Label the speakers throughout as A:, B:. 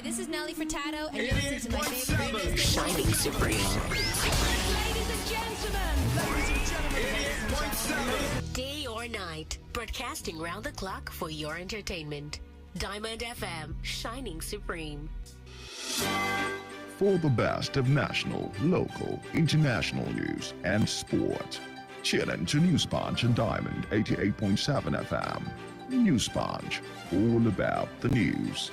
A: this is Nelly Furtado, and you're listening to my favorite
B: Shining Supreme.
A: Ladies and gentlemen.
B: Day or night, broadcasting round the clock for your entertainment. Diamond FM, Shining Supreme.
C: For the best of national, local, international news and sport, tune in to News Punch and Diamond 88.7 FM. News Punch, all about the news.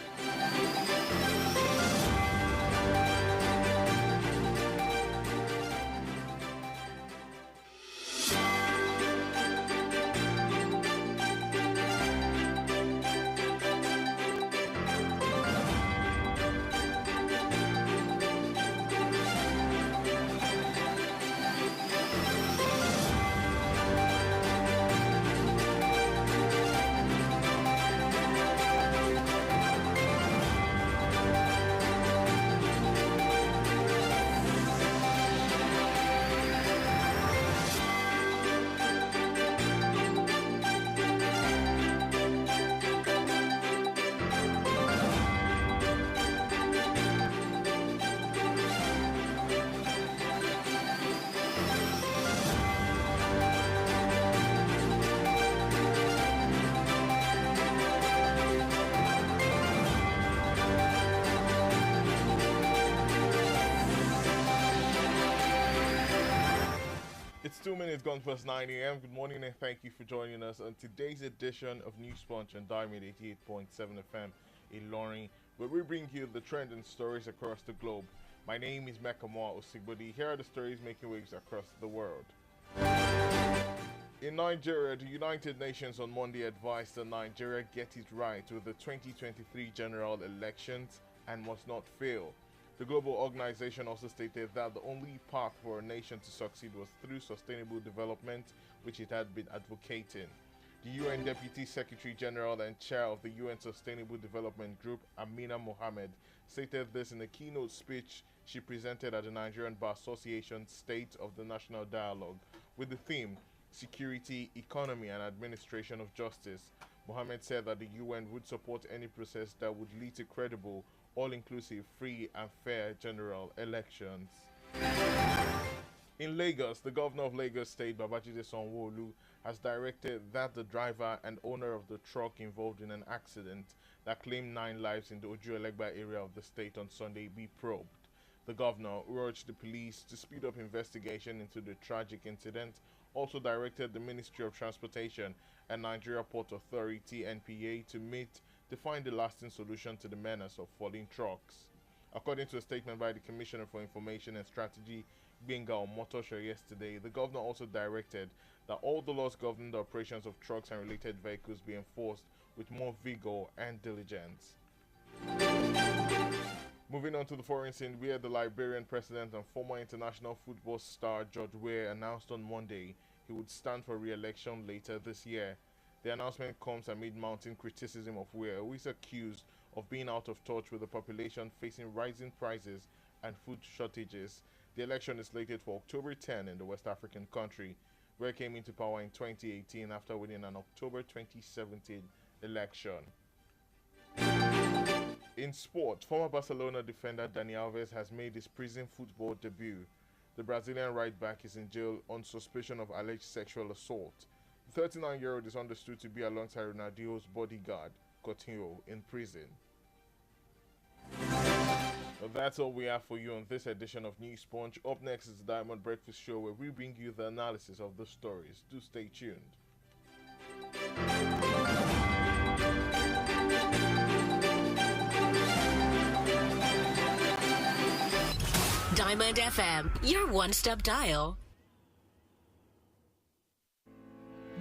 D: It's 2 minutes gone past 9 a.m. Good morning and thank you for joining us on today's edition of News Punch on Diamond 88.7 FM in Loring, where we bring you the trending stories across the globe. My name is Mekamua Osigbodi. Here are the stories making waves across the world. In Nigeria, the United Nations on Monday advised that Nigeria get it right with the 2023 general elections and must not fail. The global organization also stated that the only path for a nation to succeed was through sustainable development, which it had been advocating. The UN Deputy Secretary General and Chair of the UN Sustainable Development Group, Amina Mohammed, stated this in a keynote speech she presented at the Nigerian Bar Association's State of the National Dialogue with the theme, Security, Economy and Administration of Justice. Mohammed said that the UN would support any process that would lead to credible, all-inclusive, free and fair general elections. In Lagos, the governor of Lagos State, Babajide Sanwo-Olu, has directed that the driver and owner of the truck involved in an accident that claimed 9 lives in the Oju-Elegba area of the state on Sunday be probed. The governor urged the police to speed up investigation into the tragic incident, also directed the Ministry of Transportation and Nigeria Port Authority (NPA) to find a lasting solution to the menace of falling trucks. According to a statement by the Commissioner for Information and Strategy, Gbenga Omotosho, yesterday, the governor also directed that all the laws governing the operations of trucks and related vehicles be enforced with more vigor and diligence. Moving on to the foreign scene, where the Liberian president and former international football star George Weah announced on Monday he would stand for re-election later this year. The announcement comes amid mounting criticism of Weah, who is accused of being out of touch with the population facing rising prices and food shortages. The election is slated for October 10 in the West African country. Weah came into power in 2018 after winning an October 2017 election. In sport, former Barcelona defender Dani Alves has made his prison football debut. The Brazilian right-back is in jail on suspicion of alleged sexual assault. The 39-year-old is understood to be alongside Ronaldinho's bodyguard, Coutinho, in prison. Well, that's all we have for you on this edition of News Punch. Up next is the Diamond Breakfast Show, where we bring you the analysis of the stories. Do stay tuned.
B: Diamond FM, your one-stop dial.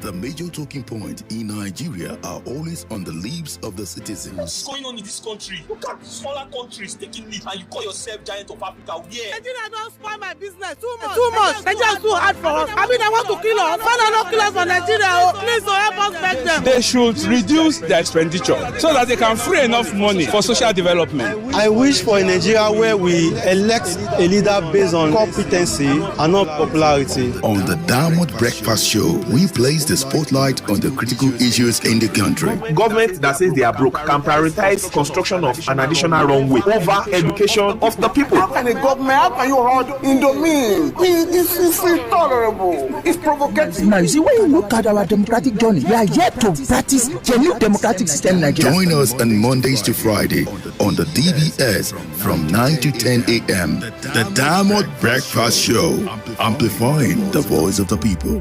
E: The major talking points in Nigeria are always on the lips of the citizens.
F: What's going on in this country? Look at smaller countries taking lead, and you call yourself giant of Africa. Yeah.
G: Nigeria don't spoil my business too much. Nigeria is too hard for us. I mean, I want to kill us. Father, no kill us for Nigeria. Please, help us beg them.
H: They should reduce their expenditure so that they can free enough money for social development.
I: I wish for a Nigeria where we elect a leader based on competency and not popularity.
E: On the Diamond Breakfast Show, we place the spotlight on the critical issues in the country.
J: Government that says they are broke can prioritize construction of an additional runway over education of the people.
K: How can a government, how can you hold Indomine? This is intolerable. It's provocative.
L: Now, you see, when you look at our democratic journey, we are yet to practice genuine democratic system in Nigeria.
E: Join us on Mondays to Friday on the DBS from 9 to 10 a.m. The Diamond Breakfast Show, amplifying the voice of the people.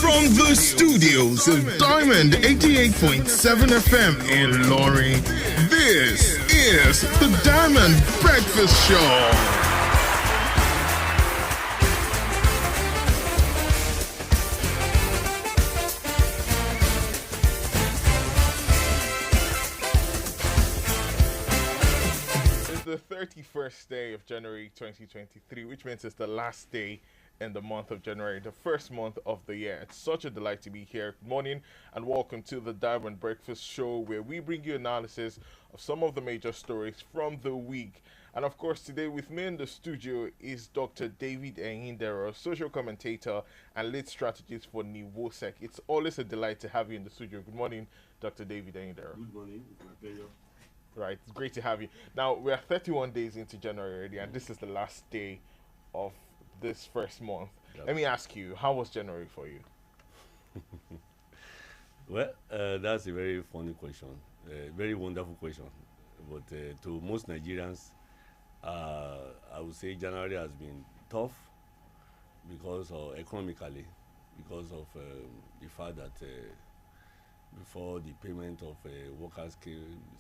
M: From the studios of Diamond 88.7 FM in Lorry, this is the Diamond Breakfast Show.
D: It's the 31st day of January 2023, which means it's the last day in the month of January, the first month of the year. It's such a delight to be here. Good morning and welcome to the Diamond Breakfast Show, where we bring you analysis of some of the major stories from the week. And of course, today with me in the studio is Dr. David Ehindero, social commentator and lead strategist for Nivosec. It's always a delight to have you in the studio. Good morning, Dr. David Ehindero.
N: Good morning. It's my pleasure.
D: Right, it's great to have you. Now, we are 31 days into January already, and this is the last day of this first month. Yep. Let me ask you, how was January for you?
N: Well, that's a very funny question, very wonderful question. But to most Nigerians, I would say January has been tough because of economically, because of the fact that before the payment of workers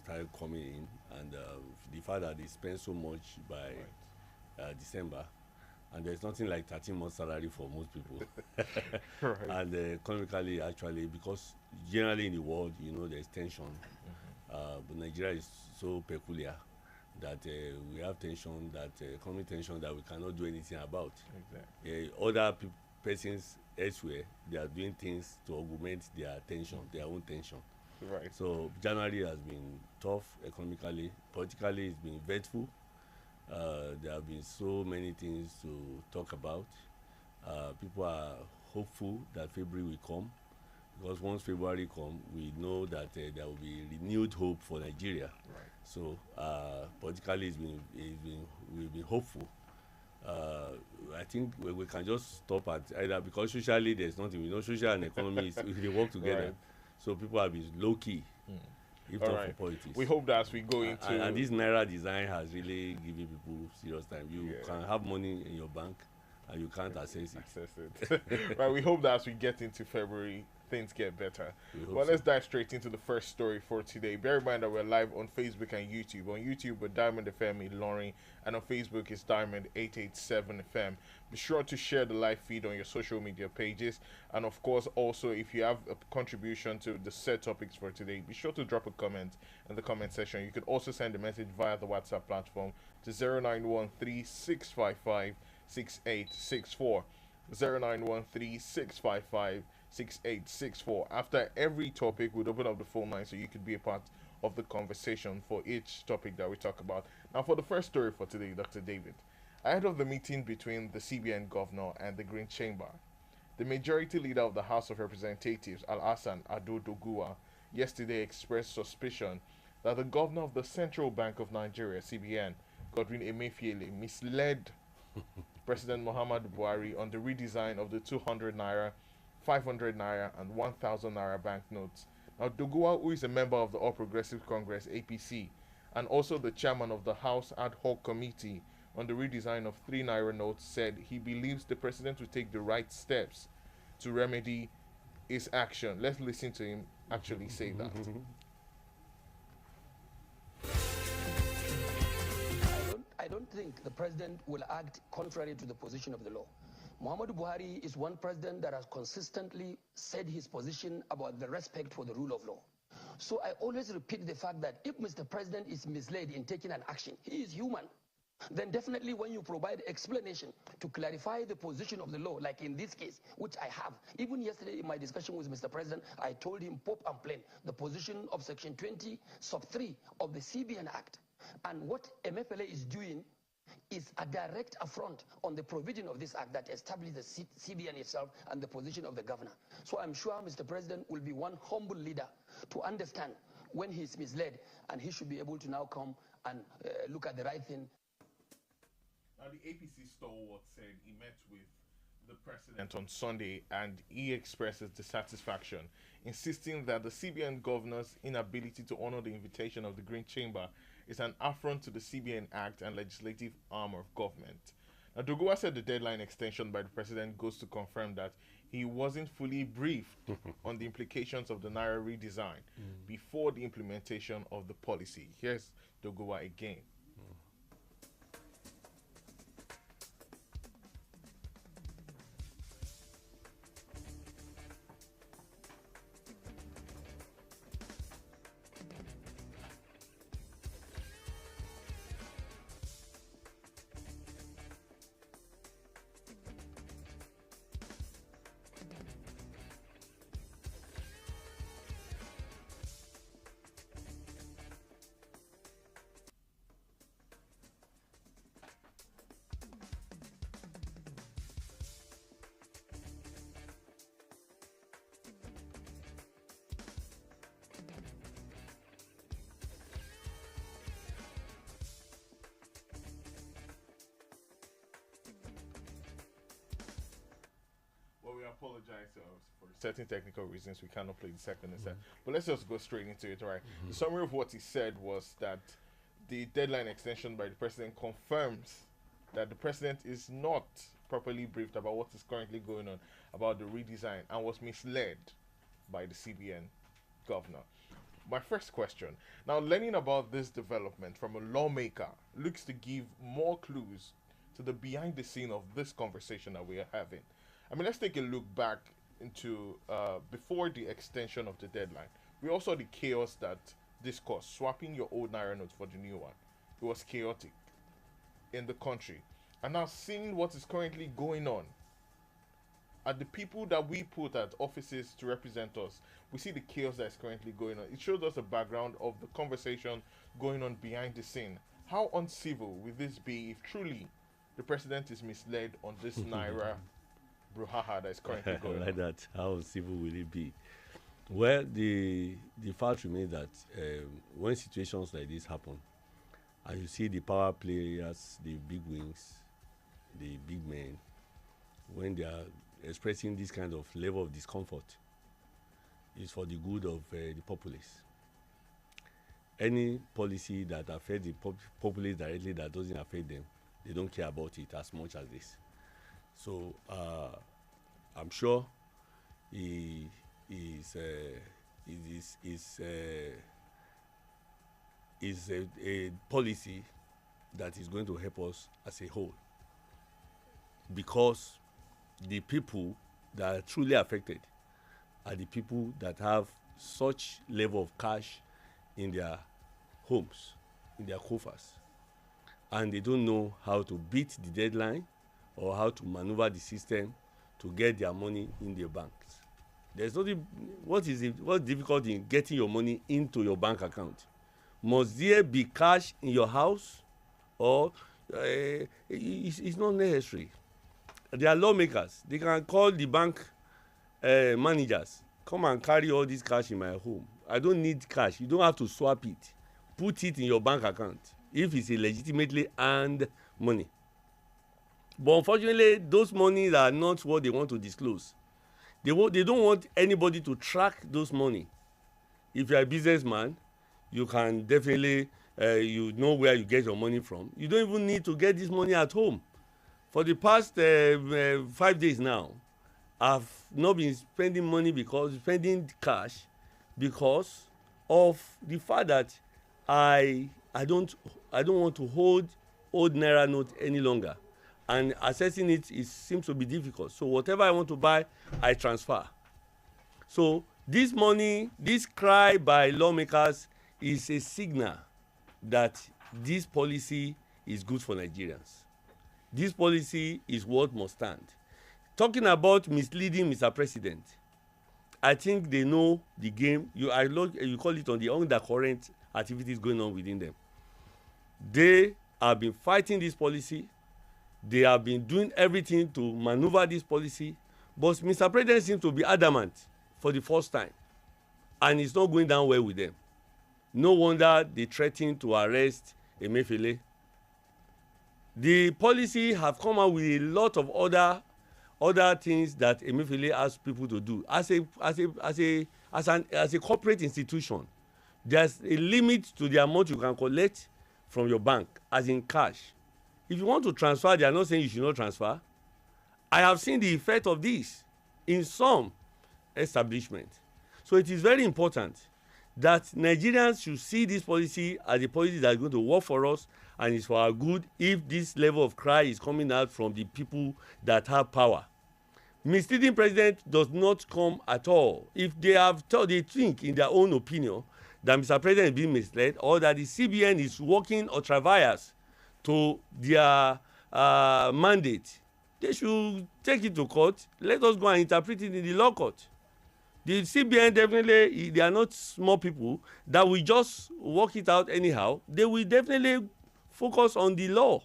N: started coming in, and the fact that they spend so much by December. And there's nothing like 13 months salary for most people. Right. And economically, actually, because generally in the world, you know, there's tension. But Nigeria is so peculiar that we have tension, that economic tension that we cannot do anything about. Exactly. Other persons elsewhere, they are doing things to augment their tension, their own tension. Right. So January has been tough economically. Politically, it's been eventful. There have been so many things to talk about. People are hopeful that February will come, because once February comes, we know that there will be renewed hope for Nigeria. Right. So politically, we've been hopeful. I think we can just stop at either, because socially there's nothing. We know social and economy they work together. Right. So people have been low key. If not for politics.
D: We hope that as we go into...
N: And this Naira design has really given people serious time. You can have money in your bank and you can't access it.
D: Right, we hope that as we get into February, things get better. Well, let's dive straight into the first story for today. Bear in mind that we're live on Facebook and YouTube. On YouTube, we're Diamond FM in Lorry, and on Facebook, it's Diamond 887 FM. Be sure to share the live feed on your social media pages. And of course, also, if you have a contribution to the set topics for today, be sure to drop a comment in the comment section. You could also send a message via the WhatsApp platform to 0913-655-6864. 0913-655-6864. After every topic, we'd open up the phone line so you could be a part of the conversation for each topic that we talk about. Now, for the first story for today, Dr. David, ahead of the meeting between the CBN governor and the Green Chamber, the majority leader of the House of Representatives, Al-Hassan Ado Doguwa, yesterday expressed suspicion that the governor of the Central Bank of Nigeria, CBN, Godwin Emefiele, misled President Muhammadu Buhari on the redesign of the 200 naira, 500 naira, and 1,000 naira banknotes. Now, Doguwa, who is a member of the All Progressive Congress (APC) and also the chairman of the House Ad Hoc Committee on the redesign of 3 naira notes, said he believes the president will take the right steps to remedy his action. Let's listen to him actually say that.
O: I don't think the president will act contrary to the position of the law. Muhammadu Buhari is one president that has consistently said his position about the respect for the rule of law. So I always repeat the fact that if Mr. President is misled in taking an action, he is human. then definitely when you provide explanation to clarify the position of the law, like in this case, which I have, even yesterday in my discussion with Mr. President, I told him pop and plain the position of Section 20, Sub 3 of the CBN Act. And what MFLA is doing is a direct affront on the provision of this act that establishes the CBN itself and the position of the governor. So I'm sure Mr. President will be one humble leader to understand when he's misled, and he should be able to now come and look at the right thing.
D: Now, the APC stalwart said he met with the president on Sunday and he expressed his dissatisfaction, insisting that the CBN governor's inability to honor the invitation of the Green Chamber is an affront to the CBN Act and legislative arm of government. Now, Dogowa said the deadline extension by the president goes to confirm that he wasn't fully briefed on the implications of the Naira redesign before the implementation of the policy. Here's Dogowa again. We apologize for certain technical reasons. We cannot play the second set. But let's just go straight into it, right? The summary of what he said was that the deadline extension by the president confirms that the president is not properly briefed about what is currently going on about the redesign and was misled by the CBN governor. My first question, now learning about this development from a lawmaker looks to give more clues to the behind the scene of this conversation that we are having. I mean, let's take a look back into before the extension of the deadline. We also saw the chaos that this caused, swapping your old Naira notes for the new one. It was chaotic in the country. And now seeing what is currently going on, at the people that we put at offices to represent us, we see the chaos that is currently going on. It shows us a background of the conversation going on behind the scene. How uncivil will this be if truly the president is misled on this Naira brouhaha that is currently going
N: like
D: on?
N: that, how civil will it be? Well, the fact remains that when situations like this happen, and you see the power players, the big wings, the big men, when they are expressing this kind of level of discomfort, it's for the good of the populace. Any policy that affects the populace directly that doesn't affect them, they don't care about it as much as this. So I'm sure it is a policy that is going to help us as a whole, because the people that are truly affected are the people that have such level of cash in their homes, in their coffers, and they don't know how to beat the deadline or how to maneuver the system to get their money in their banks. There's nothing. What's difficult in getting your money into your bank account? Must there be cash in your house, or it's not necessary? There are lawmakers. They can call the bank managers. Come and carry all this cash in my home. I don't need cash. You don't have to swap it. Put it in your bank account if it's a legitimately earned money. But unfortunately, those monies are not what they want to disclose. They don't want anybody to track those money. If you're a businessman, you can definitely, you know where you get your money from. You don't even need to get this money at home. For the past 5 days now, I've not been spending cash because of the fact that I don't want to hold old Naira note any longer, and accessing it seems to be difficult. So whatever I want to buy, I transfer. So this money, this cry by lawmakers is a signal that this policy is good for Nigerians. This policy is what must stand. Talking about misleading Mr. President, I think they know the game. You call it on the undercurrent activities going on within them. They have been fighting this policy. They have been doing everything to maneuver this policy. But Mr. President seems to be adamant for the first time. And it's not going down well with them. No wonder they threaten to arrest Emefiele. The policy have come out with a lot of other things that Emefiele asks people to do. As a corporate institution, there's a limit to the amount you can collect from your bank, as in cash. If you want to transfer, they are not saying you should not transfer. I have seen the effect of this in some establishments. So it is very important that Nigerians should see this policy as a policy that is going to work for us and is for our good if this level of cry is coming out from the people that have power. Misleading president does not come at all. If they they think in their own opinion that Mr. President is being misled or that the CBN is working ultra-vires to their mandate, they should take it to court. Let us go and interpret it in the law court. The CBN definitely, they are not small people that will just work it out anyhow. They will definitely focus on the law.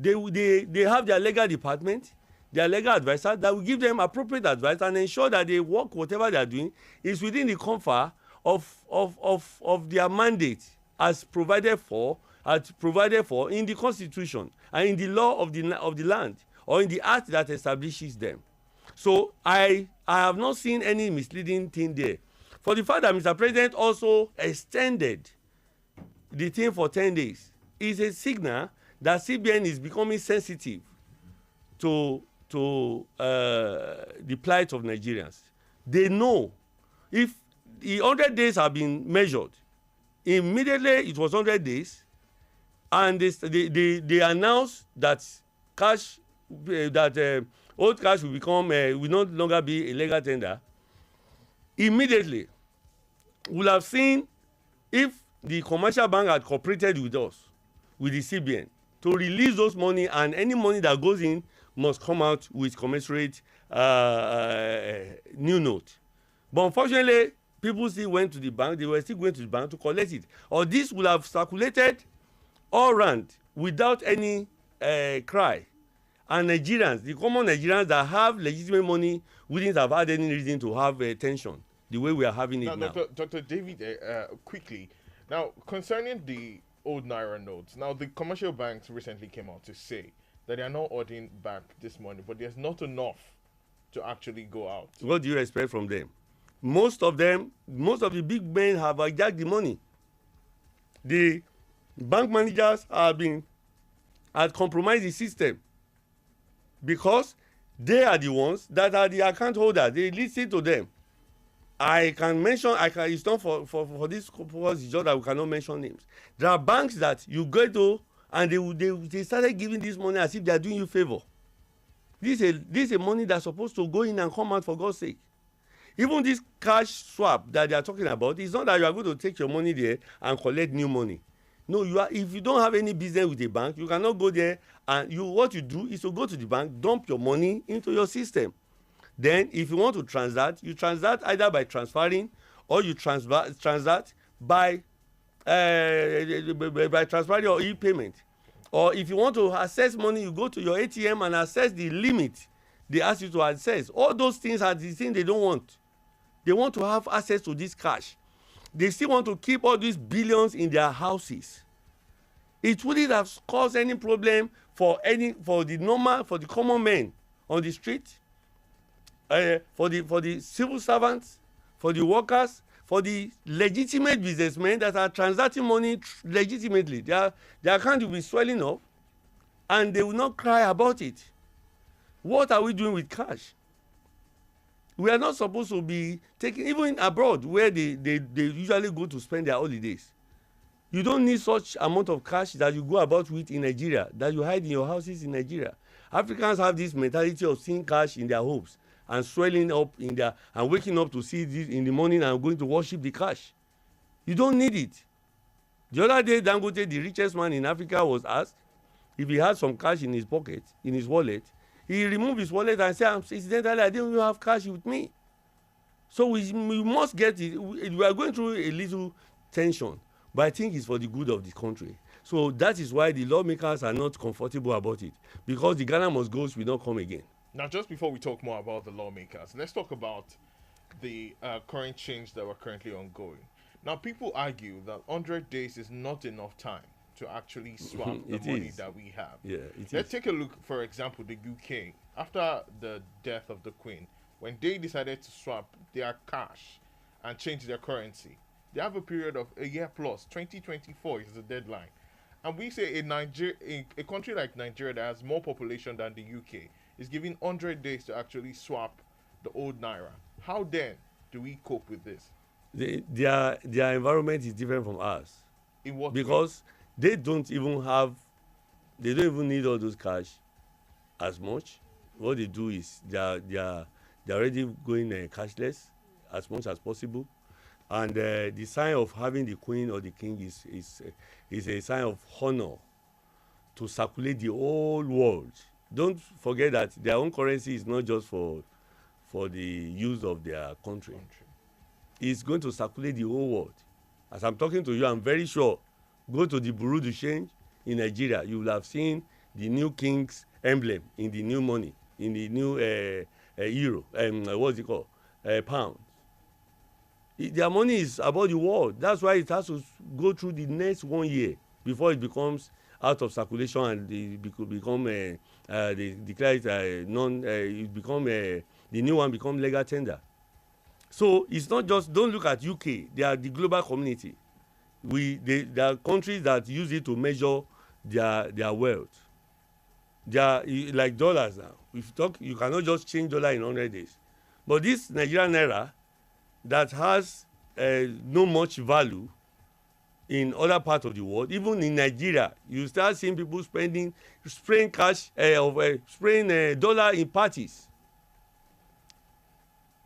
N: They have their legal department, their legal advisor that will give them appropriate advice and ensure that they work whatever they are doing is within the comfort of their mandate as provided for in the Constitution and in the law of the land or in the act that establishes them. So I have not seen any misleading thing there. For the fact that Mr. President also extended the thing for 10 days is a signal that CBN is becoming sensitive to the plight of Nigerians. They know if the 100 days have been measured, immediately it was 100 days, and they announced that cash old cash will become will no longer be a legal tender. Immediately, we'll have seen if the commercial bank had cooperated with us, with the CBN, to release those money, and any money that goes in must come out with commensurate new note. But unfortunately, people still went to the bank. They were still going to the bank to collect it. Or this would have circulated all around without any cry. And Nigerians, the common Nigerians that have legitimate money, wouldn't have had any reason to have tension the way we are having it now.
D: Dr. David, quickly, now concerning the old Naira notes, now the commercial banks recently came out to say that they are not ordering back this money, but there's not enough to actually go out.
N: What do you expect from them? Most of the big men have hijacked the money. The bank managers had compromised the system, because they are the ones that are the account holders. They listen to them. It's not for this purpose, it's just that we cannot mention names. There are banks that you go to and they started giving this money as if they are doing you a favor. This is a money that's supposed to go in and come out, for God's sake. Even this cash swap that they are talking about, it's not that you are going to take your money there and collect new money. No, if you don't have any business with a bank, you cannot go there, and what you do is to go to the bank, dump your money into your system. Then if you want to transact, you transact either by transferring, or you transact by transferring your e-payment. Or if you want to access money, you go to your ATM and access the limit they ask you to access. All those things are the things they don't want. They want to have access to this cash. They still want to keep all these billions in their houses. It wouldn't have caused any problem for the common men on the street, for the civil servants, for the workers, for the legitimate businessmen that are transacting money legitimately. Their account will be swelling up, and they will not cry about it. What are we doing with cash? We are not supposed to be taking, even abroad where they usually go to spend their holidays. You don't need such amount of cash that you go about with in Nigeria, that you hide in your houses in Nigeria. Africans have this mentality of seeing cash in their homes and swelling up and waking up to see this in the morning and going to worship the cash. You don't need it. The other day, Dangote, the richest man in Africa, was asked if he had some cash in his pocket, in his wallet, he remove his wallet and say, incidentally, I didn't even have cash with me. So we must get it. We are going through a little tension, but I think it's for the good of the country. So that is why the lawmakers are not comfortable about it, because the Ghana must goes will not come again.
D: Now, just before we talk more about the lawmakers, let's talk about the current change that we're currently ongoing. Now, people argue that 100 days is not enough time to actually swap the money that we have.
N: Yeah,
D: Let's take a look, for example, the UK. After the death of the Queen, when they decided to swap their cash and change their currency, they have a period of a year plus. 2024 is the deadline. And we say a country like Nigeria that has more population than the UK is giving 100 days to actually swap the old Naira. How then do we cope with this?
N: Their environment is different from ours.
D: In what
N: because way? They don't even need all those cash as much. What they do is they're already going cashless as much as possible. And the sign of having the queen or the king is a sign of honor to circulate the whole world. Don't forget that their own currency is not just for the use of their country. It's going to circulate the whole world. As I'm talking to you, I'm very sure. Go to the Bureau de Change in Nigeria. You will have seen the new king's emblem in the new money, in the new euro, what's it called? Pound. Their money is about the world. That's why it has to go through the next 1 year before it becomes out of circulation and they declare it it become the new one become legal tender. So it's not just, don't look at UK. They are the global community. There are countries that use it to measure their wealth. They are like dollars now. If you talk, you cannot just change dollar in 100 days. But this Nigerian naira that has no much value in other parts of the world, even in Nigeria, you start seeing people spraying dollar in parties.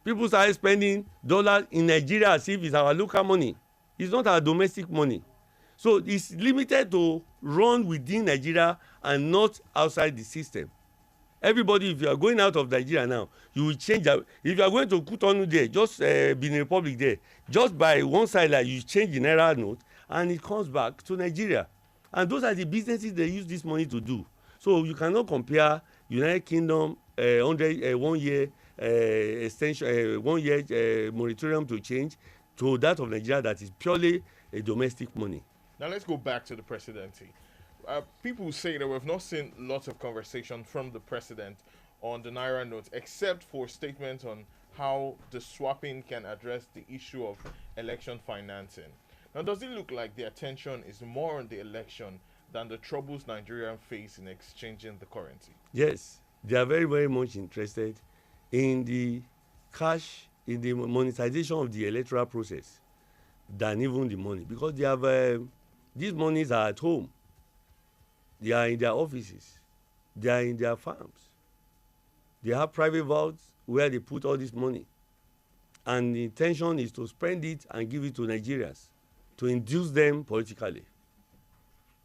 N: People start spending dollars in Nigeria as if it's our local money. It's not our domestic money. So it's limited to run within Nigeria and not outside the system. Everybody, if you are going out of Nigeria now, you will change. If you are going to Cotonou there, just Benin Republic there, just by one side, like you change the naira note, and it comes back to Nigeria. And those are the businesses they use this money to do. So you cannot compare United Kingdom 1 year extension, 1 year moratorium to change to that of Nigeria that is purely a domestic money.
D: Now let's go back to the presidency. People say that we've not seen lots of conversation from the president on the Naira notes, except for statements on how the swapping can address the issue of election financing. Now, does it look like the attention is more on the election than the troubles Nigerians face in exchanging the currency?
N: Yes, they are very, very much interested in the cash, in the monetization of the electoral process than even the money, because they have these monies are at home. They are in their offices. They are in their farms. They have private vaults where they put all this money. And the intention is to spend it and give it to Nigerians to induce them politically.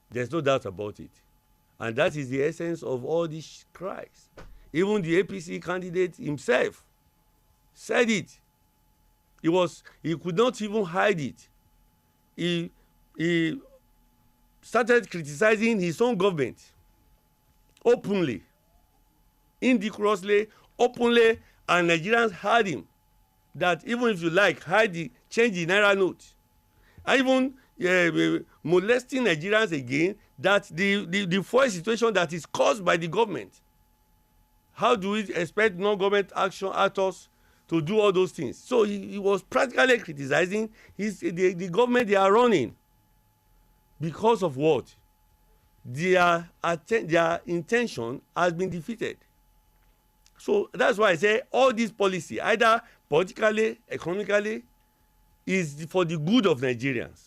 N: There's no doubt about it. And that is the essence of all these cries. Even the APC candidate himself said it. He could not even hide it. He started criticizing his own government openly, indecorously, openly, and Nigerians heard him that even if you like, change the Naira note. And even molesting Nigerians again, that the fuel situation that is caused by the government. How do we expect non-government actors to do all those things? So he was practically criticizing the government they are running. Because of what? Their intention has been defeated. So that's why I say all this policy, either politically, economically, is for the good of Nigerians.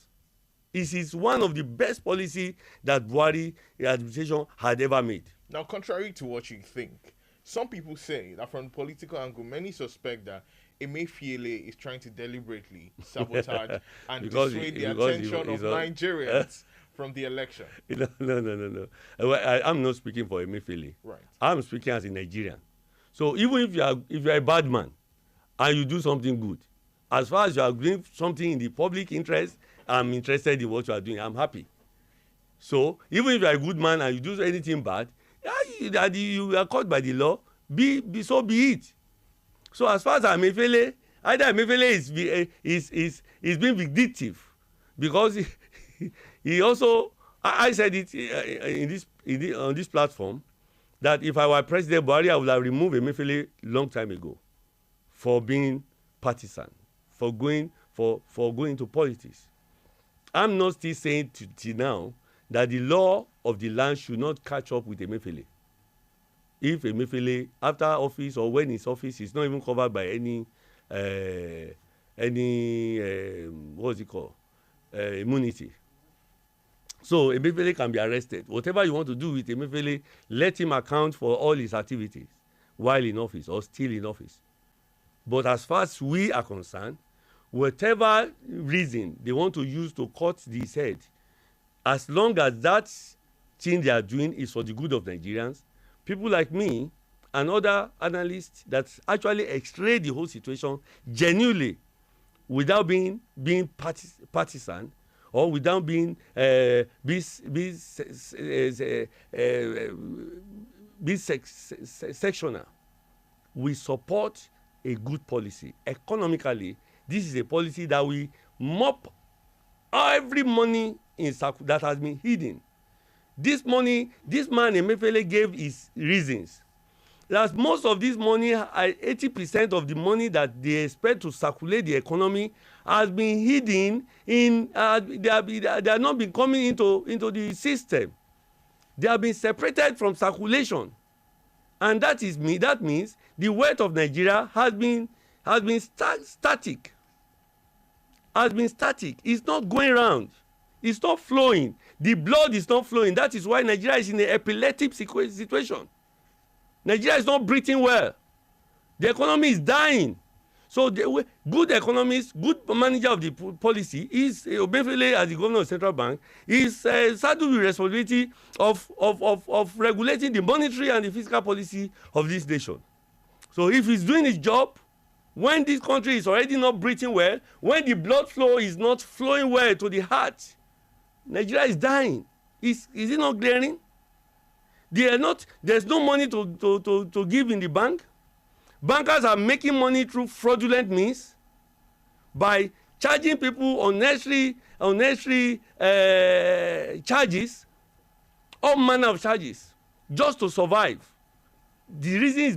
N: It is one of the best policy that Buhari administration had ever made.
D: Now, contrary to what you think, some people say that from the political angle, many suspect that Emefiele is trying to deliberately sabotage and dissuade the attention of Nigerians from the election?
N: No. I'm not speaking for Emefiele.
D: Right.
N: I'm speaking as a Nigerian. So even if you are a bad man and you do something good, as far as you are doing something in the public interest, I'm interested in what you are doing. I'm happy. So even if you are a good man and you do anything bad, you are caught by the law. Be it. So as far as Emefiele, either Emefiele is being vindictive because he also, I said it on this platform, that if I were President Buhari, I would have removed Emefiele long time ago for being partisan, for going into politics. I'm not still saying till now that the law of the land should not catch up with Emefiele. If Emefiele, after office or when his office is not even covered by any what's it called, immunity. So Emefiele can be arrested. Whatever you want to do with Emefiele, let him account for all his activities while in office or still in office. But as far as we are concerned, whatever reason they want to use to cut his head, as long as that thing they are doing is for the good of Nigerians, people like me and other analysts that actually x-ray the whole situation genuinely, without being partisan or without being sectional, we support a good policy. Economically, this is a policy that we mop every money that has been hidden. This money, this man Emefiele gave his reasons. That most of this money, 80% of the money that they expect to circulate the economy has been hidden in, they have not been coming into the system. They have been separated from circulation. And that means the wealth of Nigeria has been static. Has been static. It's not going around. It's not flowing. The blood is not flowing. That is why Nigeria is in an epileptic situation. Nigeria is not breathing well. The economy is dying. So the good economist, good manager of the policy is Emefiele as the governor of the central bank is saddled with responsibility of regulating the monetary and the fiscal policy of this nation. So if he's doing his job, when this country is already not breathing well, when the blood flow is not flowing well to the heart, Nigeria is dying. Is it not glaring? There's no money to give in the bank. Bankers are making money through fraudulent means by charging people unnecessary charges, all manner of charges, just to survive. The reason is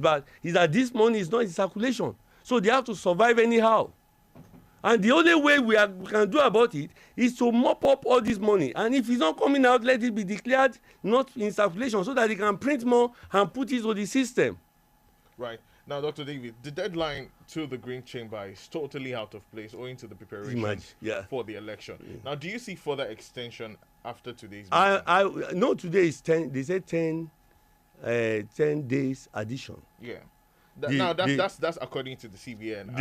N: that this money is not in circulation, so they have to survive anyhow. And the only way we can do about it is to mop up all this money. And if it's not coming out, let it be declared not in circulation so that they can print more and put it to the system.
D: Right. Now, Dr. David, the deadline to the Green Chamber is totally out of place owing to the preparation for the election. Now, do you see further extension after today's meeting?
N: No, today is 10. They said 10 days addition.
D: Yeah. That's according to the CBN.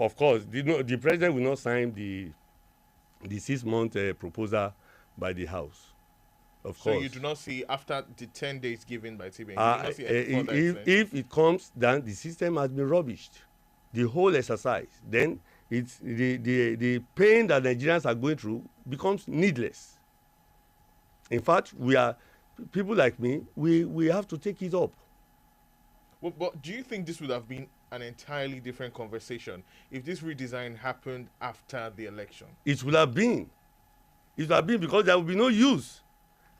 N: Of course, the president will not sign the 6-month proposal by the House. Of course.
D: So you do not see, after the 10 days given by CBN,
N: if it comes down, the system has been rubbished, the whole exercise, then it's the pain that Nigerians are going through becomes needless. In fact, people like me, we have to take it up.
D: Well, but do you think this would have been an entirely different conversation if this redesign happened after the election?
N: It would have been. It would have been because there would be no use.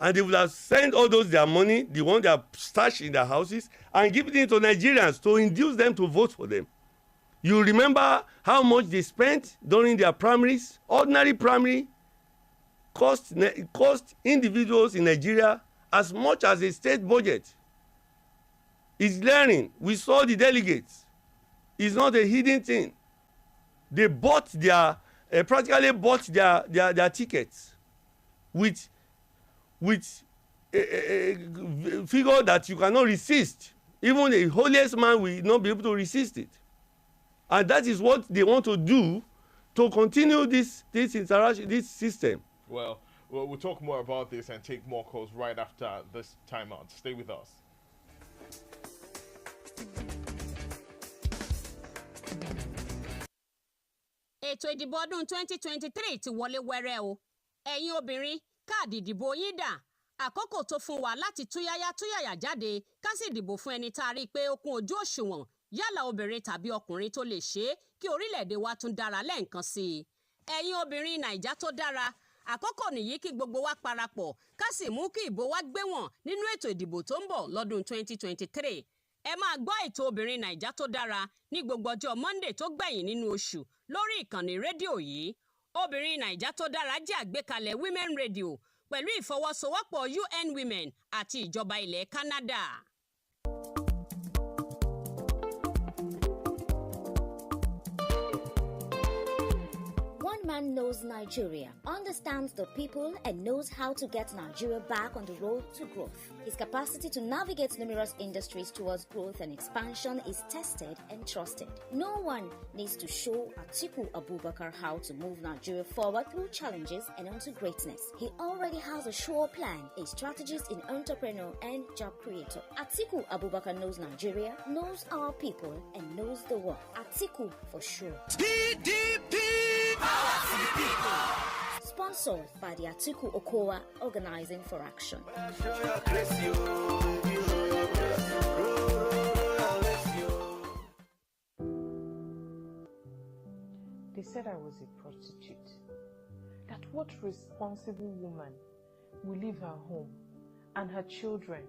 N: And they would have sent all those their money, the one they have stashed in their houses, and given it to Nigerians to induce them to vote for them. You remember how much they spent during their primaries? Ordinary primary cost individuals in Nigeria as much as a state budget. It's glaring. We saw the delegates. It's not a hidden thing. They practically bought their tickets with a figure that you cannot resist. Even the holiest man will not be able to resist it. And that is what they want to do to continue this interaction, this system.
D: Well, Well, we'll talk more about this and take more calls right after this timeout. Stay with us.
P: Ètò ìdìbò ọdún 2023 ti wọlé wẹ́rẹ́ o. Ẹ̀yin obìnrin, káàdì ìdìbò yín dà. Àkókò tó fún wa láti túyáyá jáde ká sì dìbò fún ẹni tá a rí i pé ó kún ojú òṣùwọ̀n yálà obìnrin tàbí ọkùnrin tó lè ṣe é kí orílẹ̀-èdè wa tún dára lẹ́ẹ̀kan sí i. Ẹ̀yin obìnrin Nàìjà tó dára, àkókò nìyí kí gbogbo wa parapọ̀ ká sì mú kí ìbò wa gbéwọ̀n nínú ètò ìdìbò tó ń bọ̀ lọ́dún 2023. Ẹ máa gbọ́ ètò obìnrin Nàìjà tó dára ní gbogbo ọjọ́ Monday tó gbẹ̀yìn nínú oṣù lórí ìkànnì rédíò yìí. Obìnrin Nàìjà tó dára jẹ́ àgbékalẹ̀ Women Radio pẹ̀lú ìfọwọ́sowọ́pọ̀ UN Women àti ìjọba ilẹ̀ Canada.
Q: One man knows Nigeria, understands the people, and knows how to get Nigeria back on the road to growth. His capacity to navigate numerous industries towards growth and expansion is tested and trusted. No one needs to show Atiku Abubakar how to move Nigeria forward through challenges and onto greatness. He already has a sure plan, a strategist in entrepreneur and job creator. Atiku Abubakar knows Nigeria, knows our people, and knows the world. Atiku for sure.
R: PDP!
Q: Sponsored by the Atiku Okowa Organizing for Action.
S: They said I was a prostitute. That what responsible woman will leave her home and her children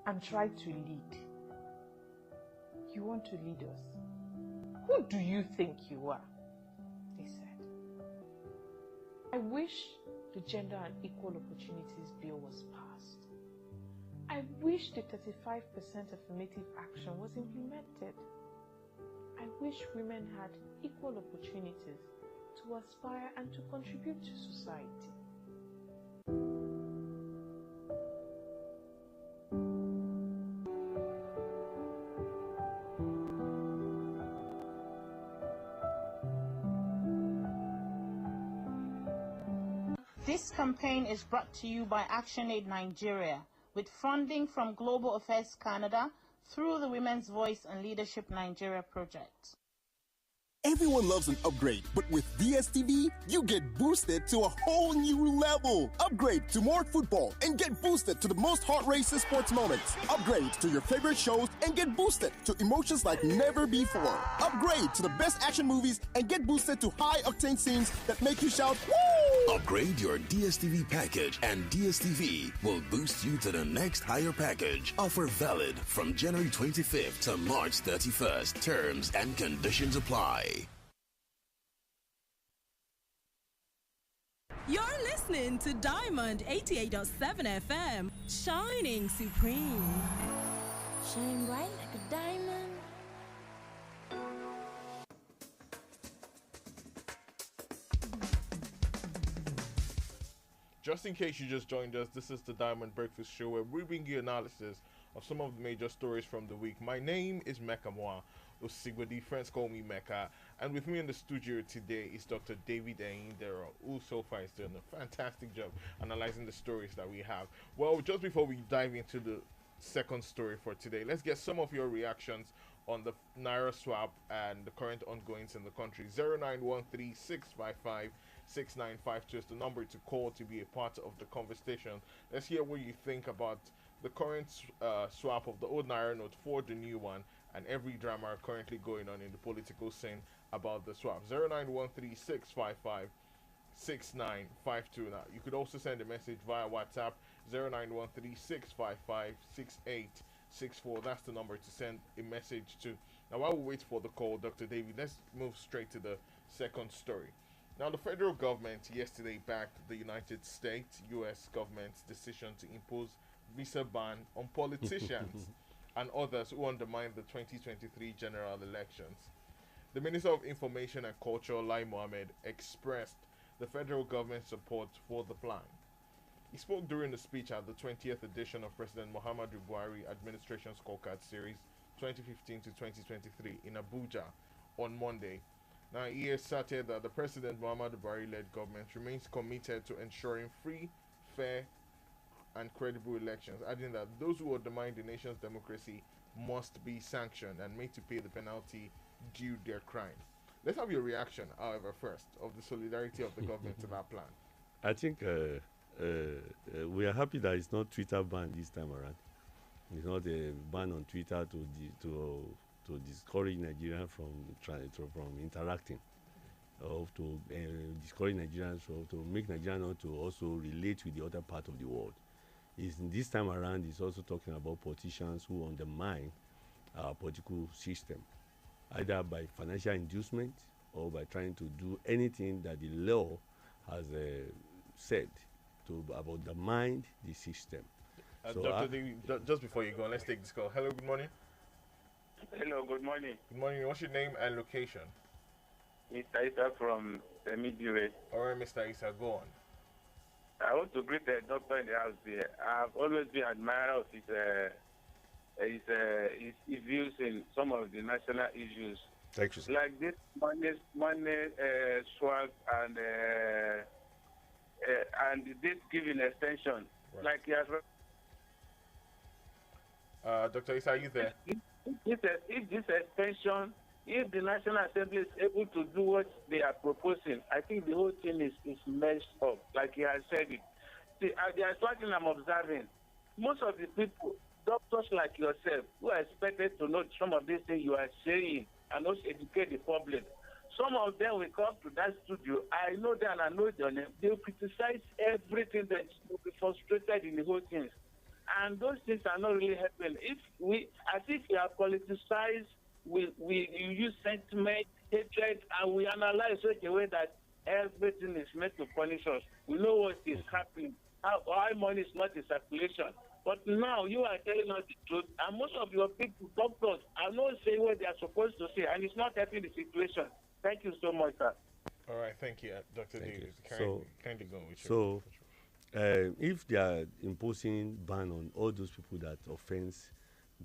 S: and try to lead? You want to lead us? Who do you think you are? They said. I wish the Gender and Equal Opportunities Bill was passed. I wish the 35% affirmative action was implemented. I wish women had equal opportunities to aspire and to contribute to society.
T: This campaign is brought to you by ActionAid Nigeria with funding from Global Affairs Canada through the Women's Voice and Leadership Nigeria project.
U: Everyone loves an upgrade, but with DSTV, you get boosted to a whole new level. Upgrade to more football and get boosted to the most heart-racing sports moments. Upgrade to your favorite shows and get boosted to emotions like never before. Upgrade to the best action movies and get boosted to high-octane scenes that make you shout, woo!
V: Upgrade your DSTV package and DSTV will boost you to the next higher package. Offer valid from January 25th to March 31st. Terms and conditions apply.
W: You're listening to Diamond 88.7 FM, shining supreme.
Q: Shine bright like a diamond.
D: Just in case you just joined us, this is the Diamond Breakfast Show where we bring you analysis of some of the major stories from the week. My name is Mekamua. Osigbodi, friends call me Mecca, and with me in the studio today is Dr. David Ayindero, who so far is doing a fantastic job analyzing the stories that we have. Well, just before we dive into the second story for today, let's get some of your reactions on the Naira swap and the current ongoings in the country. 0913-655-6952 is the number to call to be a part of the conversation. Let's hear what you think about the current swap of the old Naira note for the new one, and every drama currently going on in the political scene about the swap. 0913-655-6952. Now, you could also send a message via WhatsApp. 0913-655-6864. That's the number to send a message to. Now, while we wait for the call, Dr. David, let's move straight to the second story. Now, the federal government yesterday backed the United States, U.S. government's decision to impose visa ban on politicians and others who undermine the 2023 general elections. The Minister of Information and Culture, Lai Mohammed, expressed the federal government's support for the plan. He spoke during the speech at the 20th edition of President Muhammadu Buhari Administration Scorecard Series 2015 to 2023 in Abuja on Monday. Now, he asserted that the President Muhammadu Buhari-led government remains committed to ensuring free, fair, and credible elections, adding that those who undermine the nation's democracy must be sanctioned and made to pay the penalty due their crime. Let's have your reaction, however, first, of the solidarity of the government to that plan.
N: I think we are happy that it's not Twitter ban this time around. It's not a ban on Twitter to discourage Nigerians from interacting, or to discourage Nigerians to make Nigerians not to also relate with the other part of the world. This time around, it's also talking about politicians who undermine our political system, either by financial inducement or by trying to do anything that the law has said to undermine the system. So
D: Dr. David, just before you go, let's take this call. Hello, good morning.
A: Hello, good morning.
D: Good morning. What's your name and location?
A: Mr. Isa from Midway.
D: All right, Mr. Isa, go on.
A: I want to greet the doctor in the house there. I've always been an admirer of his views in some of the national issues.
N: Thank you, sir.
A: Like this money swap and this giving extension. Right. Like he has.
D: Dr. Isa, are you there?
A: If this extension, if the National Assembly is able to do what they are proposing, I think the whole thing is messed up, like he has said it. See, there is one thing I'm observing. Most of the people, doctors like yourself, who are expected to know some of these things you are saying and also educate the public, some of them will come to that studio. I know them and I know their name. They will criticize everything that will be frustrated in the whole thing. And those things are not really helping. If we are politicized, we use sentiment, hatred, and we analyze such a way that everything is meant to punish us. We know what is happening. Our money is not in circulation. But now you are telling us the truth, and most of your people, doctors, are not saying what they are supposed to say, and it's not helping the situation. Thank you so much, sir.
D: All right, thank you, Dr. Davis. Kindly go with
N: you. If they are imposing ban on all those people that offends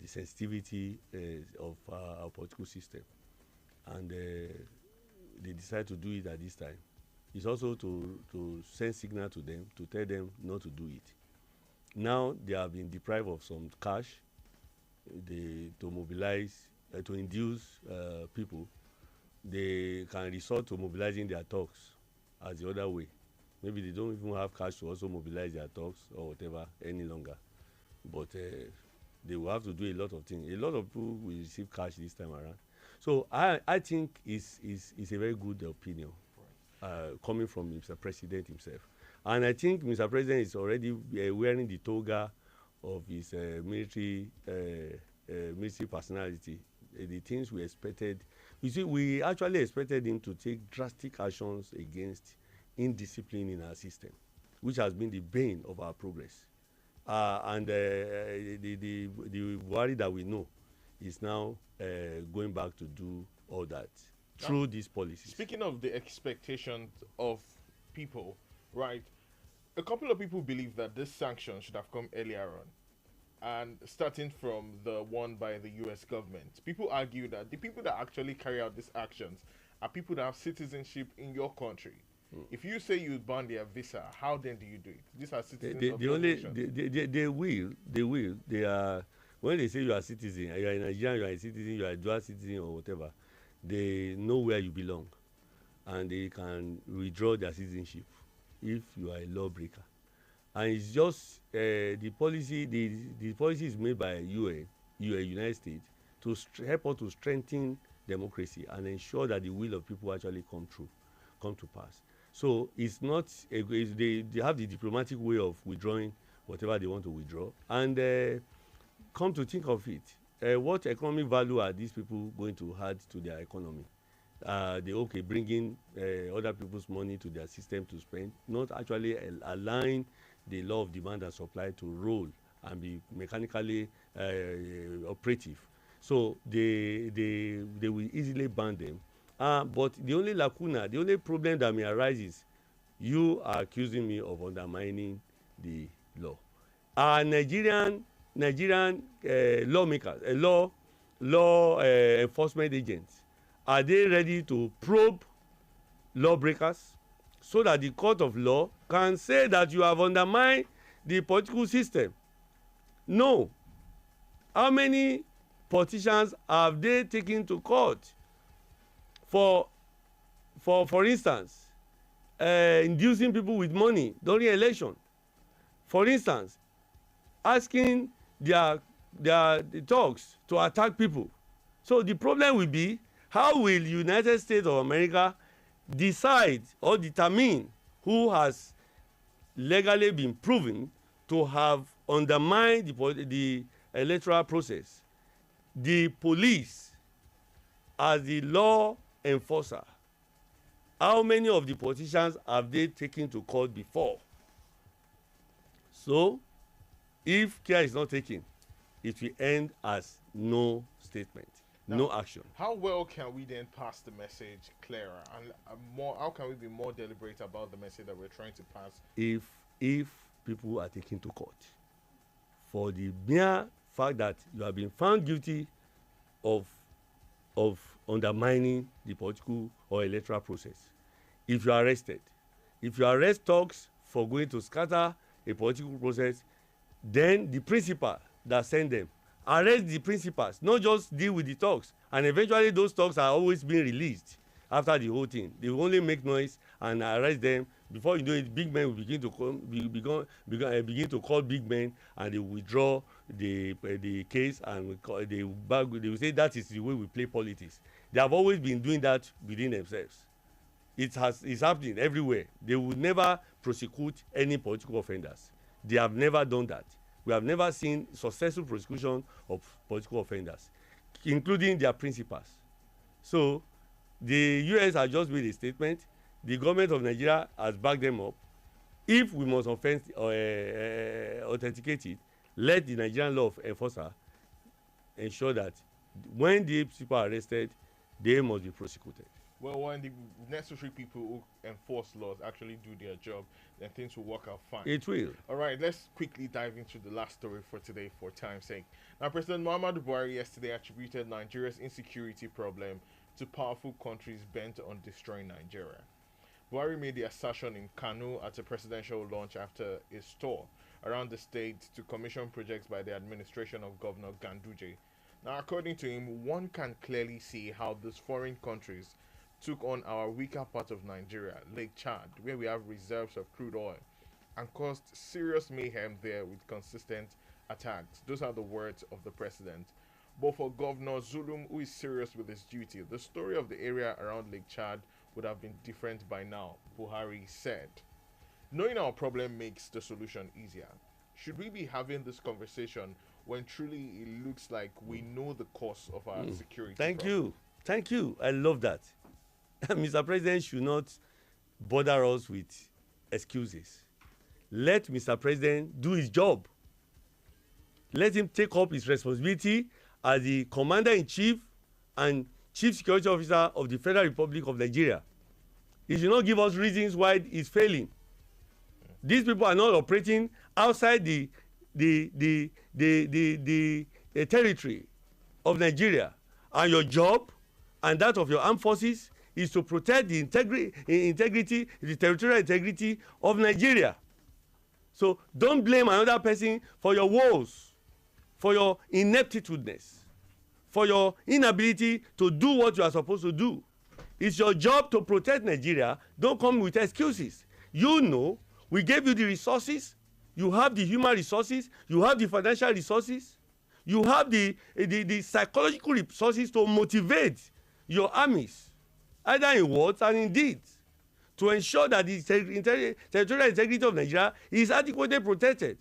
N: the sensitivity of our political system, and they decide to do it at this time, it's also to send signal to them, to tell them not to do it. Now they have been deprived of some cash to mobilize, to induce people. They can resort to mobilizing their talks as the other way. Maybe they don't even have cash to also mobilize their talks or whatever any longer. But they will have to do a lot of things. A lot of people will receive cash this time around. So I think it's a very good opinion coming from Mr. President himself. And I think Mr. President is already wearing the toga of his military personality. The things we expected. You see, we actually expected him to take drastic actions against indiscipline in our system, which has been the bane of our progress. And the worry that we know is now going back to do all that through these policies.
D: Speaking of the expectations of people, right, a couple of people believe that this sanction should have come earlier on, and starting from the one by the U.S. government. People argue that the people that actually carry out these actions are people that have citizenship in your country. If you say you ban their visa, how then do you do it? These are citizens of your nation.
N: They will. They are, when they say you are a citizen, you are a Nigerian, you are a citizen, you are a dual citizen or whatever, they know where you belong, and they can withdraw their citizenship if you are a lawbreaker. And it's just the policy is made by United States to help us to strengthen democracy and ensure that the will of people actually come to pass. So it's not they have the diplomatic way of withdrawing whatever they want to withdraw. And come to think of it, what economic value are these people going to add to their economy? They bringing other people's money to their system to spend, not actually allowing the law of demand and supply to roll and be mechanically operative. So they will easily ban them. But the only lacuna, the only problem that may arise is you are accusing me of undermining the law. Nigerian lawmakers, law enforcement agents are they ready to probe lawbreakers so that the court of law can say that you have undermined the political system? No. How many politicians have they taken to court for instance, inducing people with money during election? For instance, asking their thugs to attack people. So the problem will be, how will United States of America decide or determine who has legally been proven to have undermined the electoral process? The police, as the law enforcer, how many of the politicians have they taken to court before? So, if care is not taken, it will end as no statement, now, no action.
D: How well can we then pass the message clearer, and how can we be more deliberate about the message that we're trying to pass?
N: If people are taken to court for the mere fact that you have been found guilty of undermining the political or electoral process, if you are arrested, if you arrest thugs for going to scatter a political process, then the principal that sent them arrest the principals, not just deal with the thugs, and eventually those thugs are always being released after the whole thing. They will only make noise and arrest them. Before you know it, big men will begin to to call big men, and they withdraw the case, and they will say that is the way we play politics. They have always been doing that within themselves. It's happening everywhere. They will never prosecute any political offenders. They have never done that. We have never seen successful prosecution of political offenders, including their principals. So the US has just made a statement. The government of Nigeria has backed them up. If we must authenticate it, let the Nigerian law enforcer ensure that when the people are arrested, they must be prosecuted.
D: Well, when the necessary people who enforce laws actually do their job, then things will work out fine.
N: It will.
D: All right, let's quickly dive into the last story for today for time's sake. Now, President Muhammadu Buhari yesterday attributed Nigeria's insecurity problem to powerful countries bent on destroying Nigeria. Buhari made the assertion in Kano at a presidential launch after a tour around the state to commission projects by the administration of Governor Ganduje. Now, according to him, one can clearly see how these foreign countries took on our weaker part of Nigeria, Lake Chad, where we have reserves of crude oil, and caused serious mayhem there with consistent attacks. Those are the words of the president. But for Governor Zulum, who is serious with his duty, the story of the area around Lake Chad would have been different by now, Buhari said. Knowing our problem makes the solution easier. Should we be having this conversation when truly it looks like we know the cause of our security problem?
N: Thank you. I love that. Mr. President should not bother us with excuses. Let Mr. President do his job. Let him take up his responsibility as the Commander-in-Chief and Chief Security Officer of the Federal Republic of Nigeria. He should not give us reasons why he's failing. These people are not operating outside the territory of Nigeria, and your job and that of your armed forces is to protect the integrity, the territorial integrity of Nigeria. So don't blame another person for your woes, for your ineptitudeness, for your inability to do what you are supposed to do. It's your job to protect Nigeria. Don't come with excuses. You know, we gave you the resources. You have the human resources. You have the financial resources. You have the psychological resources to motivate your armies, either in words and in deeds, to ensure that the territorial integrity of Nigeria is adequately protected.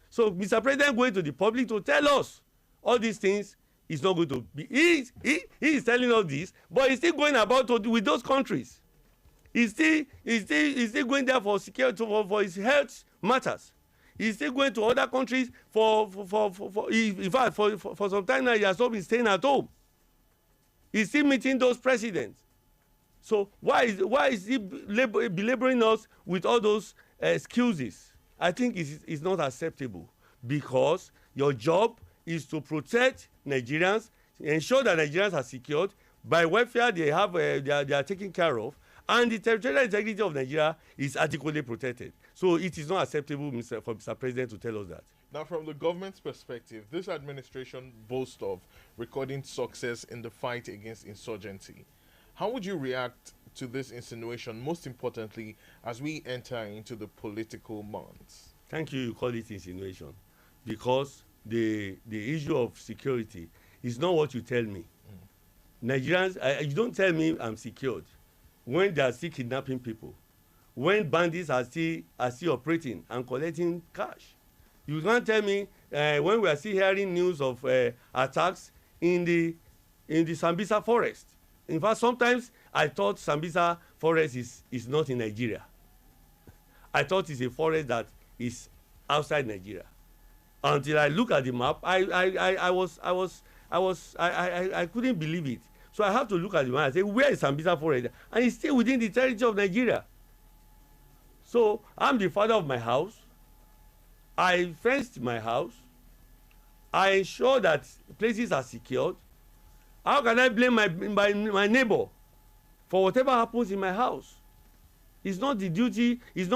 N: So, Mr. President, going to the public to tell us all these things is not going to be. He is telling us this, but he's still going about with those countries. He's still going there for security, for his health matters. He's still going to other countries in fact, for some time now, he has not been staying at home. He's still meeting those presidents. So why is he belaboring us with all those excuses? I think it's not acceptable, because your job is to protect Nigerians, ensure that Nigerians are secured, by welfare they have they are taken care of, and the territorial integrity of Nigeria is adequately protected. So it is not acceptable, for Mr. President, to tell us that.
D: Now, from the government's perspective, this administration boasts of recording success in the fight against insurgency. How would you react to this insinuation, most importantly, as we enter into the political months?
N: Thank you. You call it insinuation, because the issue of security is not what you tell me. Nigerians, you don't tell me I'm secured when they are still kidnapping people, when bandits are still operating and collecting cash. You can't tell me when we are still hearing news of attacks in the Sambisa forest. In fact, sometimes I thought Sambisa forest is not in Nigeria. I thought it's a forest that is outside Nigeria. Until I look at the map, I couldn't believe it. So I have to look at the map and say, where is Sambisa forest? And it's still within the territory of Nigeria. So I'm the father of my house. I fenced my house. I ensure that places are secured. How can I blame my neighbor for whatever happens in my house? It's not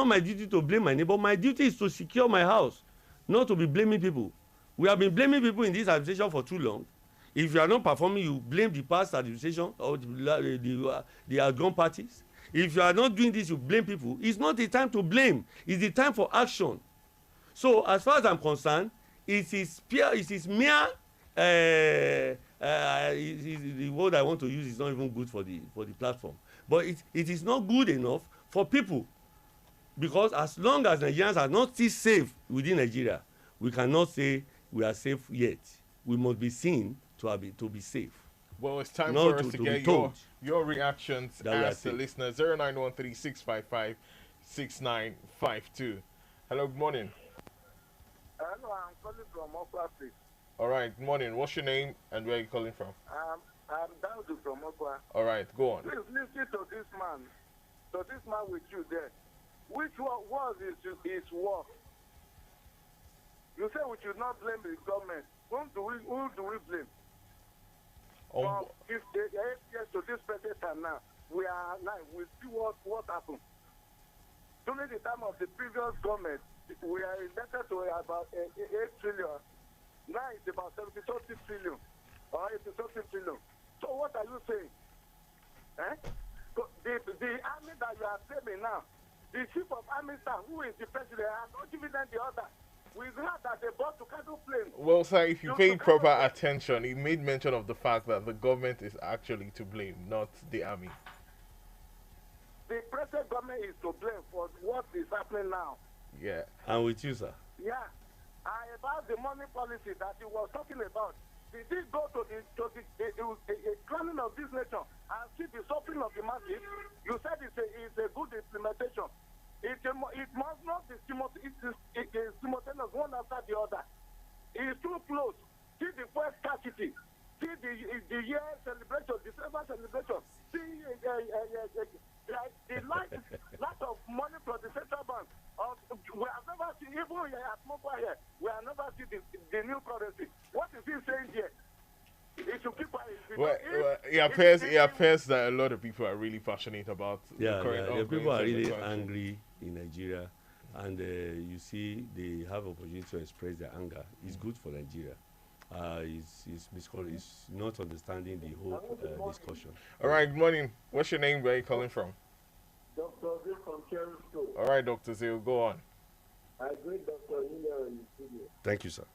N: my duty to blame my neighbor. My duty is to secure my house, not to be blaming people. We have been blaming people in this administration for too long. If you are not performing, you blame the past administration or the outgone parties. If you are not doing this, you blame people. It's not the time to blame. It's the time for action. So as far as I'm concerned, it is mere the word I want to use is not even good for the platform. But it is not good enough for people, because as long as Nigerians are not still safe within Nigeria, we cannot say we are safe yet. We must be seen to be safe.
D: Well, it's time for us to get your reactions as the listener. 0913-655-6952. Hello, good morning.
B: Hello, I'm calling from Okwa Street.
D: All right, good morning. What's your name and where are you calling from?
B: I'm Daudu from Okwa.
D: All right, go on.
B: Please listen to this man with you there. Which one was his work? You say we should not blame the government. Who do we blame? From 8 years to this present time now, we are alive. We see what happened. During the time of the previous government, we are indebted to about 8 trillion. Now it's about 70 trillion or 80 trillion. So what are you saying? The army that you are blaming now, the chief of army staff, who is the president, are not giving them the order. We've heard that they bought to Kano plane.
D: Well, sir, if you paid proper attention, he made mention of the fact that the government is actually to blame, not the army.
B: The present government is to blame for what is happening now.
N: Yeah. I'm with you, sir.
B: Yeah. About the money policy that he was talking about, did he go to the planning of this nation and see the suffering of the masses? You said it's a good implementation. It must not be simultaneous one after the other. It's too close. See the first scarcity. See the year celebration, December celebration. See the lack of money for the central bank. We have never seen, even here at Mokwa here, we have never seen the new currency. What is he saying here? It should keep quiet.
D: It appears that a lot of people are really passionate about the current.
N: Yeah, people are really angry in Nigeria, and you see they have opportunity to express their anger. It's good for Nigeria. It's not understanding the whole discussion.
D: All right, good morning. What's your name? Where are you calling from?
B: Dr. Zil from Cherry School.
D: All right, Dr. Zil, go on.
B: I agree, Dr. Hiller in the studio.
N: Thank you, sir.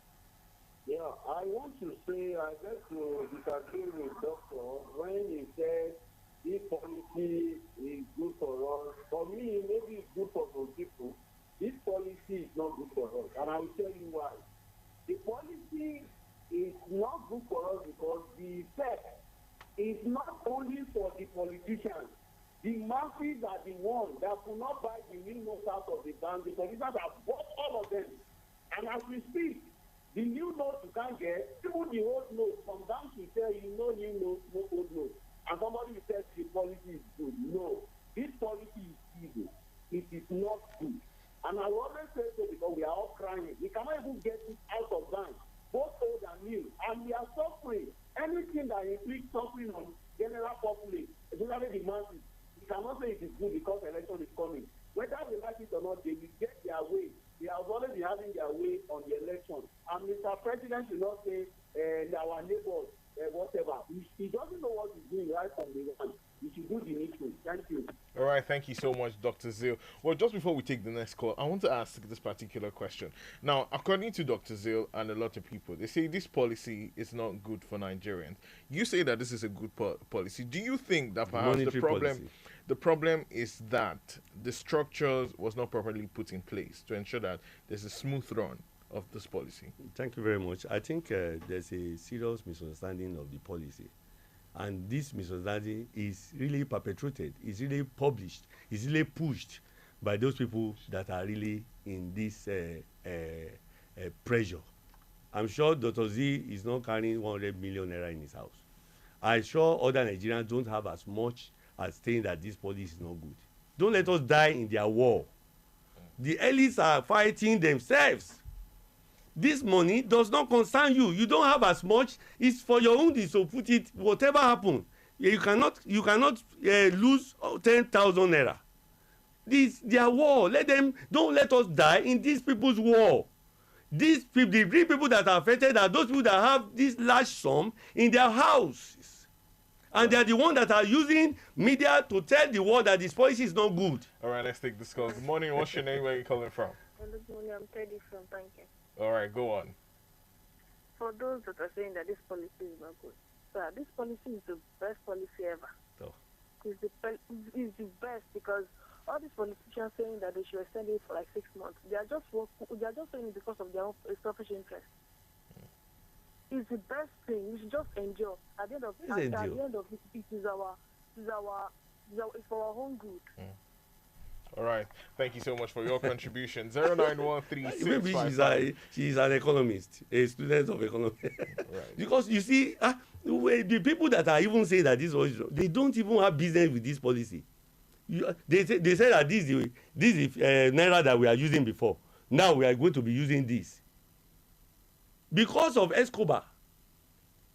B: Yeah, I want to say I get to disagree with Doctor when he said this policy is good for us. For me, maybe it's good for some people. This policy is not good for us, and I will tell you why. The policy is not good for us because the effect is not only for the politicians. The masses are the ones that could not buy the new notes out of the bank. The politicians have bought all of them. And as we speak, the new notes you can't get, even the old notes, from banks will tell you no new notes, no old notes. And somebody will say the policy is good. No, this policy is evil. It is not good. And I always say so because we are all crying. We cannot even get it out of bank, both old and new. and we are suffering. Anything that inflicts suffering on general populace, especially the masses, we cannot say it is good because election is coming. Whether they like it or not, they will get their way. They have already been having their way on the election. And Mr. President should not say our neighbors, whatever. He doesn't know what he's doing right from the one. He should do the needful. Thank you.
D: All right, thank you so much, Dr. Zeal. Well, just before we take the next call, I want to ask this particular question. Now, according to Dr. Zeal and a lot of people, they say this policy is not good for Nigerians. You say that this is a good policy. Do you think that perhaps the problem is that the structures was not properly put in place to ensure that there's a smooth run of this policy?
N: Thank you very much. I think there's a serious misunderstanding of the policy. And this misunderstanding is really perpetrated, is really published, is really pushed by those people that are really in this pressure. I'm sure Dr. Z is not carrying 100 million naira in his house. I'm sure other Nigerians don't have as much as saying that this policy is not good. Don't let us die in their war. The elites are fighting themselves. This money does not concern you. You don't have as much. It's for your own. So put it. Whatever happen, you cannot lose 10,000 naira. This their war. Don't let us die in these people's war. These people, the people that are affected are those people that have this large sum in their houses, and they are the ones that are using media to tell the world that this policy is not good.
D: All right, let's take this call. Good morning. What's your name? Where are you calling from?
C: Good morning. I'm Teddy from Banking.
D: All right, go on.
C: For those that are saying that this policy is not good, sir, this policy is the best policy ever.
N: Oh.
C: It's the best because all these politicians saying that they should extend it for like 6 months, they are just saying it because of their own selfish interest. It's the best thing. We should just endure. At the end of it, it's for our own good.
D: All right. Thank you so much for your contribution. 0913.
N: Maybe she's an economist, a student of economics. Right. Because you see, the people that are even saying that this was, they don't even have business with this policy. They say that this is naira that we are using before. Now we are going to be using this. Because of Escobar,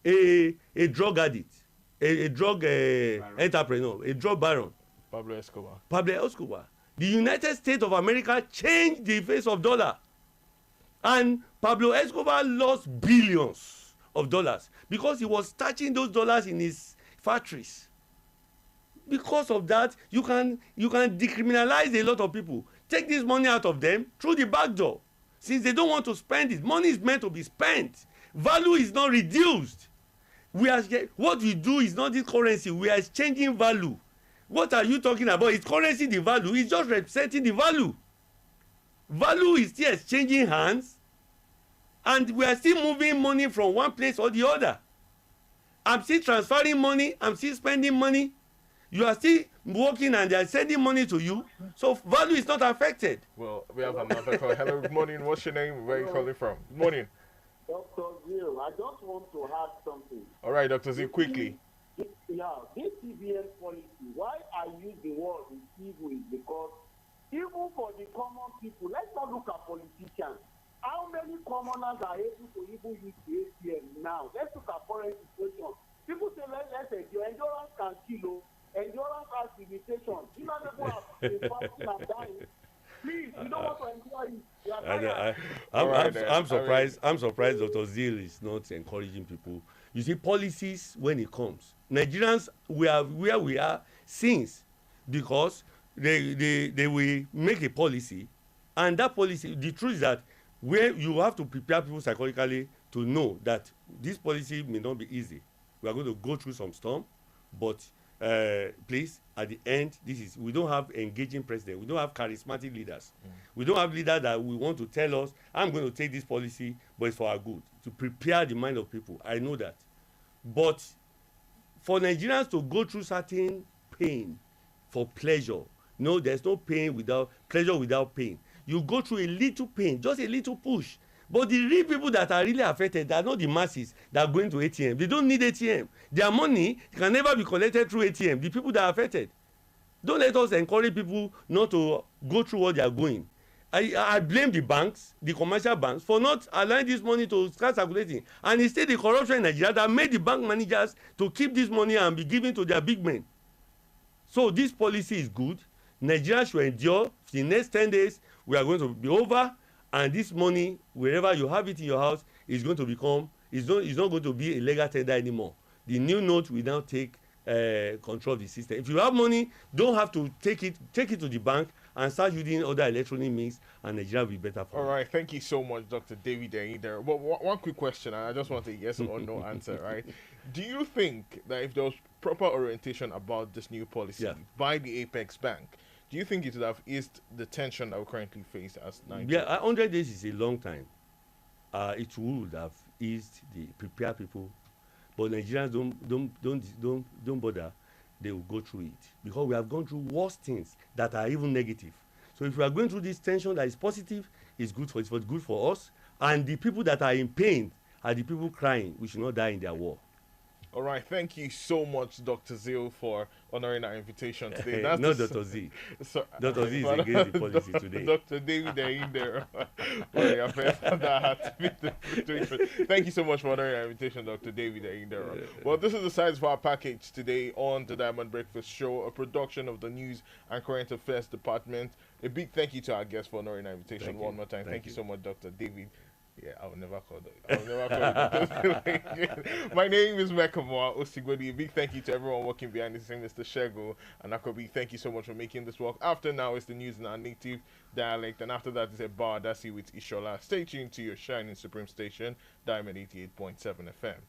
N: a drug addict, a drug entrepreneur, a drug baron.
D: Pablo Escobar. The United States of America changed the face of dollar.
N: And Pablo Escobar lost billions of dollars because he was touching those dollars in his factories. Because of that, you can decriminalize a lot of people. Take this money out of them through the back door. Since they don't want to spend it, money is meant to be spent. Value is not reduced. What we do is not this currency. We are exchanging value. What are you talking about? It's currency, the value. It's just representing the value. Value is still exchanging hands, and we are still moving money from one place or the other. I'm still transferring money. I'm still spending money. You are still working and they are sending money to you. So value is not affected.
D: Well, we have another call. Hello, good morning. What's your name? Where are you calling from? Good morning.
B: Dr. Zil, I just want to add something.
D: All right, Dr. Zil, quickly.
B: This CBN policy, why I use the word evil is because even for the common people, let's not look at politicians. How many commoners are able to even use the ATM now? Let's look at current situation. People say, let's say, your endurance can kill. Endurance has limitation. You know, people have been fasting and dying. Please, you don't want to enjoy it.
N: I'm surprised Dr. Zeal is not encouraging people. You see, policies, when it comes, Nigerians, we are where we are since, because they will make a policy, and that policy, the truth is that where you have to prepare people psychologically to know that this policy may not be easy. We are going to go through some storm, but please, at the end, we don't have engaging president. We don't have charismatic leaders. We don't have leaders that we want to tell us, I'm going to take this policy, but it's for our good, to prepare the mind of people. I know that. But for Nigerians to go through certain pain for pleasure, no, there's no pain without pleasure without pain. You go through a little pain, just a little push. But the real people that are really affected, they are not the masses that are going to ATM. They don't need ATM. Their money can never be collected through ATM. The people that are affected. Don't let us encourage people not to go through what they are going. I blame the banks, the commercial banks, for not allowing this money to start circulating. And it's still the corruption in Nigeria that made the bank managers to keep this money and be given to their big men. So this policy is good. Nigeria should endure. For the next 10 days, we are going to be over. And this money, wherever you have it in your house, is going to become, it's not going to be a legal tender anymore. The new note will now take control of the system. If you have money, don't have to take it to the bank and start using other electronic means, and Nigeria will be better for
D: All right, thank you so much, Dr. David Ayinde. But one quick question, and I just want a yes or no answer, right? Do you think that if there was proper orientation about this new policy by the Apex Bank, do you think it would have eased the tension that we currently face as Nigeria?
N: Yeah, 100 days is a long time. It would have eased prepare people, but Nigerians don't bother. They will go through it because we have gone through worse things that are even negative. So if we are going through this tension that is positive, it's good for us. And the people that are in pain are the people crying. We should not die in their war.
D: All right, thank you so much, Dr. Zil, for honoring our invitation today.
N: That's no, Dr. Z. Dr. Z is against the policy today.
D: Dr. David Ayinde. Thank you so much for honoring our invitation, Dr. David Ayinde. Well, this is the size of our package today on the Diamond Breakfast Show, a production of the News and Current Affairs Department. A big thank you to our guest for honoring our invitation one more time. Thank you so much, Dr. David. Yeah, I'll never call it. My name is Mekamua, Osigbodi. A big thank you to everyone working behind the scene, Mr. Shego and Akobi. Thank you so much for making this work. After now, it's the news in our native dialect, and after that, it's a bar. That's it with Ishola. Stay tuned to your shining supreme station, Diamond 88.7 FM.